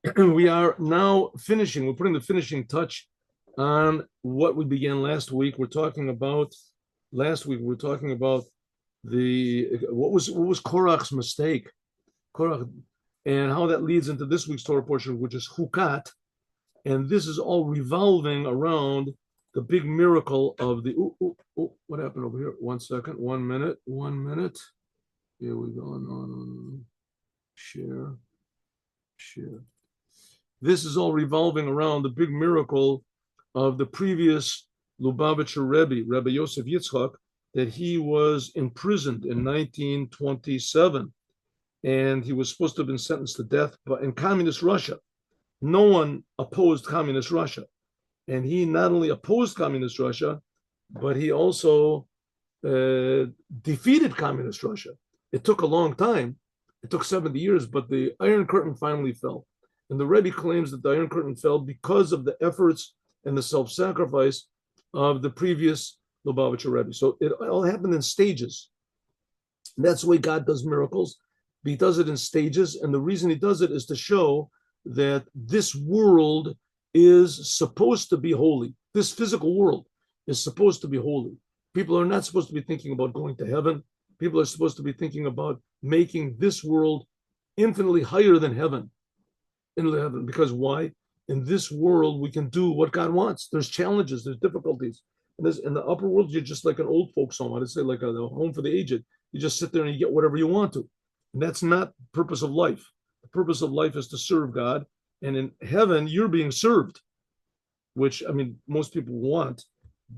We are now finishing. We're putting the finishing touch on what we began last week. We're talking about last week. We're talking about the what was Korach's mistake, Korach, and how that leads into this week's Torah portion, which is Hukat, and this is all revolving around the big miracle of the. What happened over here? 1 second. 1 minute. 1 minute. Here we go. No. Share. Share. This is all revolving around the big miracle of the previous Lubavitcher Rebbe Yosef Yitzchak, that he was imprisoned in 1927, and he was supposed to have been sentenced to death, but in communist Russia. No one opposed communist Russia, and he not only opposed communist Russia, but he also defeated communist Russia. It took a long time. It took 70 years, but the Iron Curtain finally fell. And the Rebbe claims that the Iron Curtain fell because of the efforts and the self-sacrifice of the previous Lubavitcher Rebbe. So it all happened in stages. That's the way God does miracles. He does it in stages. And the reason he does it is to show that this world is supposed to be holy. This physical world is supposed to be holy. People are not supposed to be thinking about going to heaven. People are supposed to be thinking about making this world infinitely higher than heaven. Because why? In this world, we can do what God wants. There's challenges, there's difficulties. In the upper world, you're just like an old folks home. I'd say like a home for the aged. You just sit there and you get whatever you want to. And that's not the purpose of life. The purpose of life is to serve God. And in heaven, you're being served, which, I mean, most people want,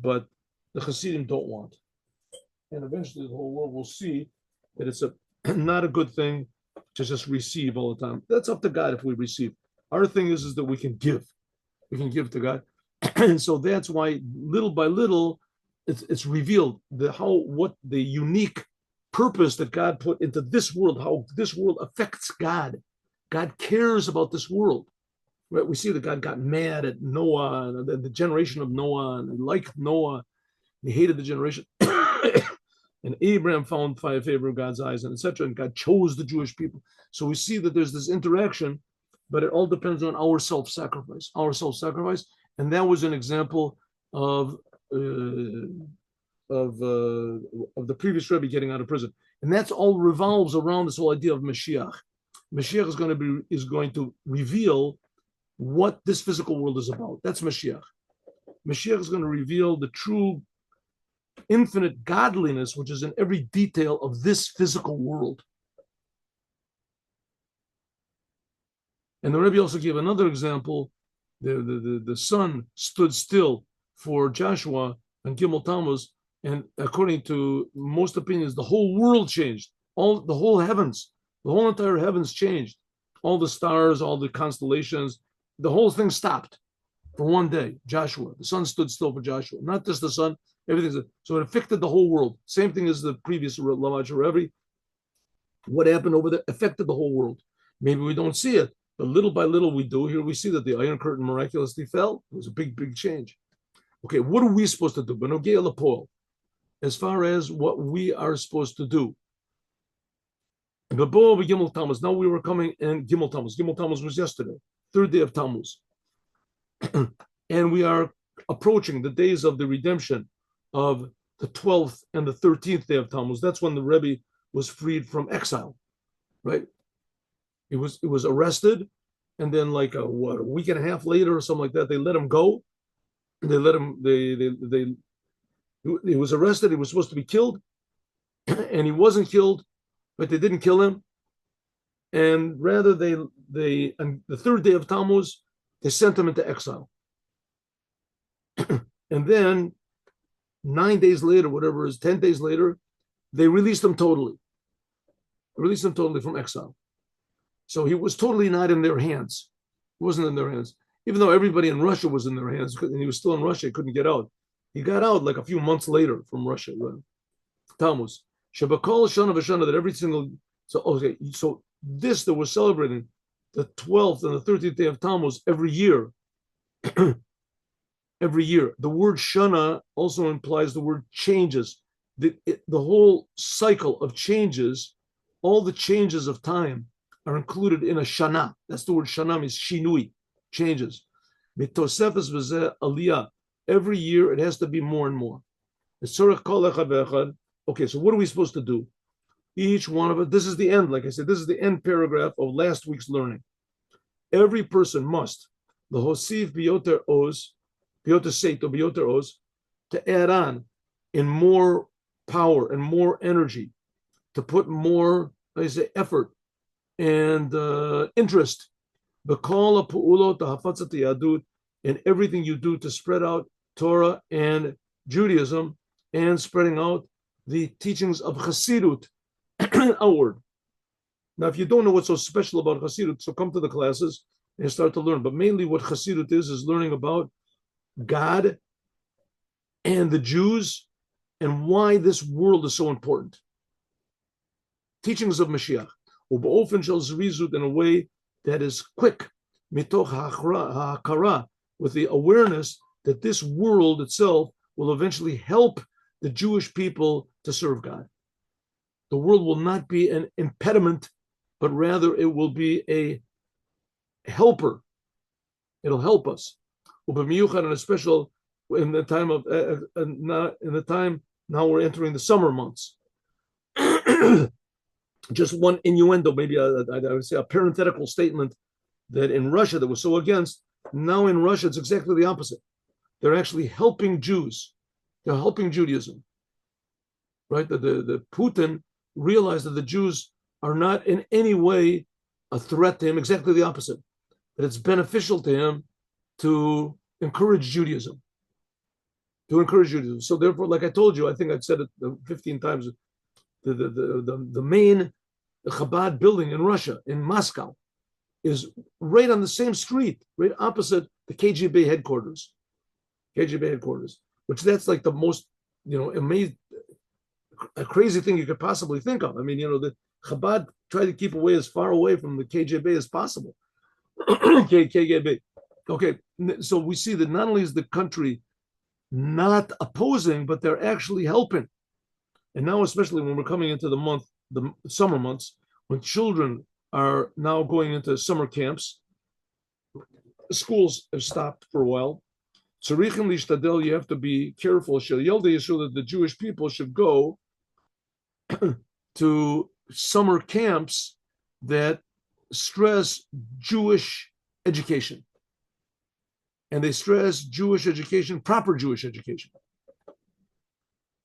but the Hasidim don't want. And eventually the whole world will see that it's not a good thing to just receive all the time. That's up to God if we receive. Our thing is that we can give. We can give to God. And so that's why little by little it's revealed what the unique purpose that God put into this world, how this world affects God. God cares about this world. Right? We see that God got mad at Noah and the generation of Noah, and he liked Noah. He hated the generation. And Abraham found favor in God's eyes, and etc. And God chose the Jewish people. So we see that there's this interaction, but it all depends on our self-sacrifice. And that was an example of the previous Rebbe getting out of prison. And that's all revolves around this whole idea of Moshiach. Moshiach is going to reveal what this physical world is about. That's Moshiach. Moshiach is going to reveal the true infinite godliness, which is in every detail of this physical world. And the Rebbe also gave another example. The sun stood still for Joshua and Gimel Tammuz, and according to most opinions, the whole world changed. The whole entire heavens changed. All the stars, all the constellations, the whole thing stopped for one day. Joshua, the sun stood still for Joshua, not just the sun. Everything's so it affected the whole world. Same thing as the previous Lubavitcher Rebbe. What happened over there affected the whole world. Maybe we don't see it, but little by little we do. Here we see that the Iron Curtain miraculously fell. It was a big, big change. Okay, what are we supposed to do? As far as what we are supposed to do. Now we were coming in Gimel Tammuz. Gimel Tammuz was yesterday, third day of Tammuz. And we are approaching the days of the redemption of the 12th and the 13th day of Tammuz. That's when the Rebbe was freed from exile, right? He was arrested, and then like a week and a half later or something like that, they let him go. He was arrested. He was supposed to be killed, and he wasn't killed, but they didn't kill him. And rather, on the third day of Tammuz, they sent him into exile. And then 9 days later, 10 days later, they released him totally. From exile. So he was totally not in their hands. He wasn't in their hands. Even though everybody in Russia was in their hands, and he was still in Russia, he couldn't get out. He got out like a few months later from Russia. Tammuz. Shabakol Shana Vashana, that every single. So this that we're celebrating, the 12th and the 13th day of Tammuz every year. Every year. The word Shana also implies the word changes. The whole cycle of changes, all the changes of time are included in a shana. That's the word shana, means shinui, changes. Mitosefes v'zeh aliyah. Every year it has to be more and more. Okay, so what are we supposed to do? Each one of it, this is the end, like I said, this is the end paragraph of last week's learning. Every person must, the hosif biyoter oz, biyoter seito, biyoter oz, to add on in more power and more energy, to put more, like I say, effort and interest, b'kol ha'pu'ulot hafatzat yadut, in everything you do to spread out Torah and Judaism and spreading out the teachings of Hasidut outward. Now, if you don't know what's so special about Hasidut, so come to the classes and start to learn. But mainly what Hasidut is learning about God and the Jews and why this world is so important. Teachings of Moshiach. In a way that is quick, mitoch ha'akara, with the awareness that this world itself will eventually help the Jewish people to serve God. The world will not be an impediment, but rather it will be a helper. It'll help us. And especially in the time of now we're entering the summer months. Just one innuendo, maybe I would say a parenthetical statement, that in Russia that was so against, now in Russia it's exactly the opposite. They're actually helping Jews. They're helping Judaism. Right? The Putin realized that the Jews are not in any way a threat to him, exactly the opposite. That it's beneficial to him to encourage Judaism. To encourage Judaism. So therefore, like I told you, I think I've said it 15 times, the main Chabad building in Russia, in Moscow, is right on the same street, right opposite the KGB headquarters. KGB headquarters, which that's like the most, amazing, a crazy thing you could possibly think of. I mean, the Chabad try to keep away as far away from the KGB as possible. KGB. Okay, so we see that not only is the country not opposing, but they're actually helping. And now, especially when we're coming into the summer months, when children are now going into summer camps, schools have stopped for a while. You have to be careful. So that the Jewish people should go to summer camps that stress Jewish education. And they stress Jewish education, proper Jewish education,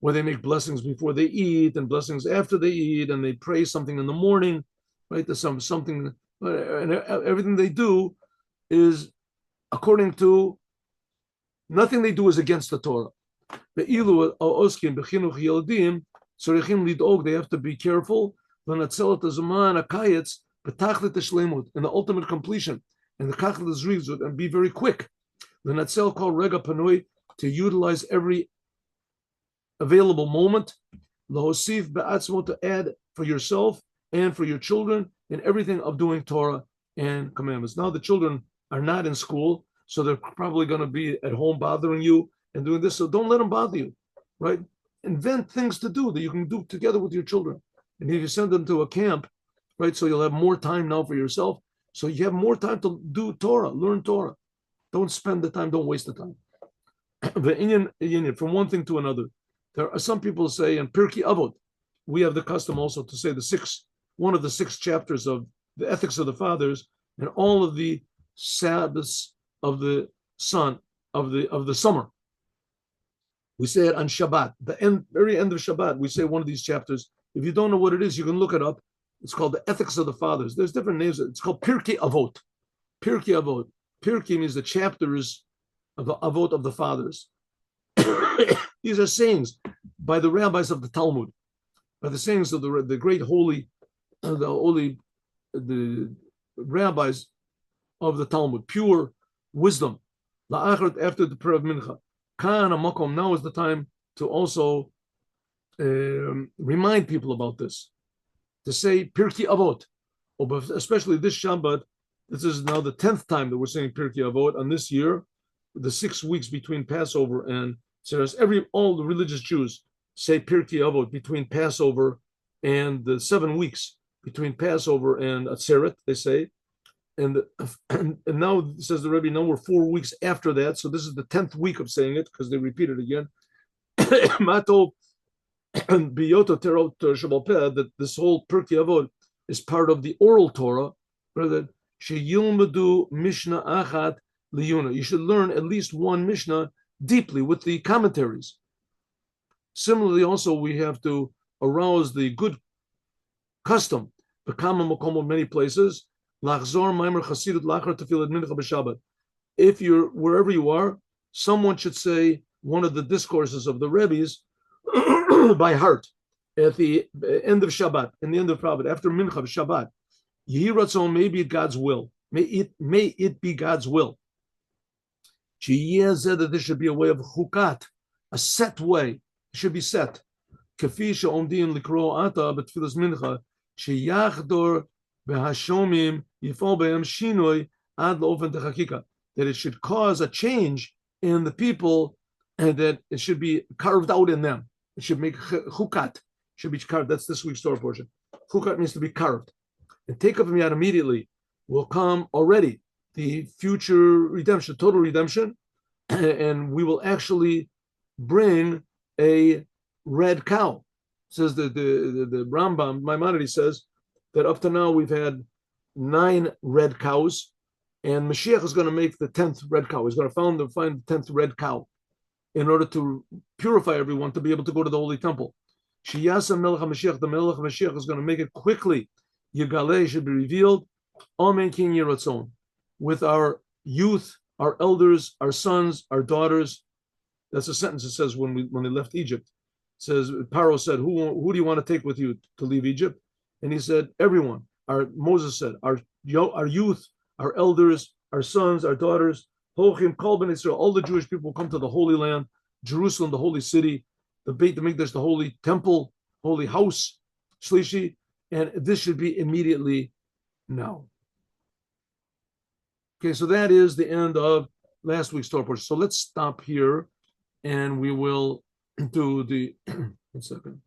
where they make blessings before they eat and blessings after they eat, and they pray something in the morning, right? There's something, and everything they do is according to, nothing they do is against the Torah. They have to be careful in the ultimate completion, and and be very quick. To utilize every available moment, to add for yourself and for your children in everything of doing Torah and commandments. Now the children are not in school, so they're probably going to be at home bothering you and doing this. So don't let them bother you, right? Invent things to do that you can do together with your children. And if you send them to a camp, right, so you'll have more time now for yourself. So you have more time to do Torah, learn Torah. Don't spend the time, don't waste the time. From one thing to another. There are some people say in Pirkei Avot, we have the custom also to say one of the 6 chapters of the Ethics of the Fathers, and all of the Sabbaths of the sun of the summer. We say it on Shabbat, very end of Shabbat. We say one of these chapters. If you don't know what it is, you can look it up. It's called the Ethics of the Fathers. There's different names. It's called Pirkei Avot. Pirkei Avot. Pirkei means the chapters of the Avot of the Fathers. These are sayings by the rabbis of the Talmud, by the sayings of the great the rabbis of the Talmud, pure wisdom. After the prayer of Mincha. Now is the time to also remind people about this. To say Pirkei Avot, especially this Shabbat. This is now the 10th time that we're saying Pirkei Avot on this year, the 6 weeks between Passover and Seres. All the religious Jews say Pirkei Avot between Passover and the 7 weeks between Passover and Atzeret, they say. And, and now, says the Rebbe, now we're 4 weeks after that. So this is the 10th week of saying it because they repeat it again. Mato Biyoto Terot Shabal Peh, that this whole Pirkei Avot is part of the oral Torah, rather Sheyilmadu Mishnah Achat Liyuna. You should learn at least one Mishnah deeply with the commentaries. Similarly, also we have to arouse the good custom, many places. If you're wherever you are, someone should say one of the discourses of the Rebbe's by heart at the end of Shabbat, in the end of Shabbat, after Mincha Shabbat. Yehi Ratzon, may be God's will. May it be God's will. That there should be a way of chukat, a set way. It should be set. Kafi she'omdim likro ata b'tfilas mincha sheyachdor behashomim yifol behem shinoi ad lo'ofen techakika. That it should cause a change in the people, and that it should be carved out in them. It should make chukat. Should be carved. That's this week's Torah portion. Chukat means to be carved. And take up miyad immediately will come already the future redemption, total redemption, and we will actually bring a red cow. Says the Rambam, Maimonides says that up to now we've had 9 red cows, and Moshiach is going to make the 10th red cow. He's going to find the 10th red cow in order to purify everyone to be able to go to the Holy Temple. Shiyasa Melech HaMashiach, the Melech HaMashiach is going to make it quickly. Yigaleh should be revealed. Amen King Yeratzon. With our youth, our elders, our sons, our daughters. That's a sentence it says when they left Egypt. It says, Paro said, who do you want to take with you to leave Egypt? And he said, everyone. Moses said, our youth, our elders, our sons, our daughters, Hochim, Kolben Israel, all the Jewish people come to the Holy Land, Jerusalem, the holy city, the Beit HaMikdash, the holy temple, holy house, Shlishi, and this should be immediately now. Okay, so that is the end of last week's Torah portion. So let's stop here, and we will do the, one second.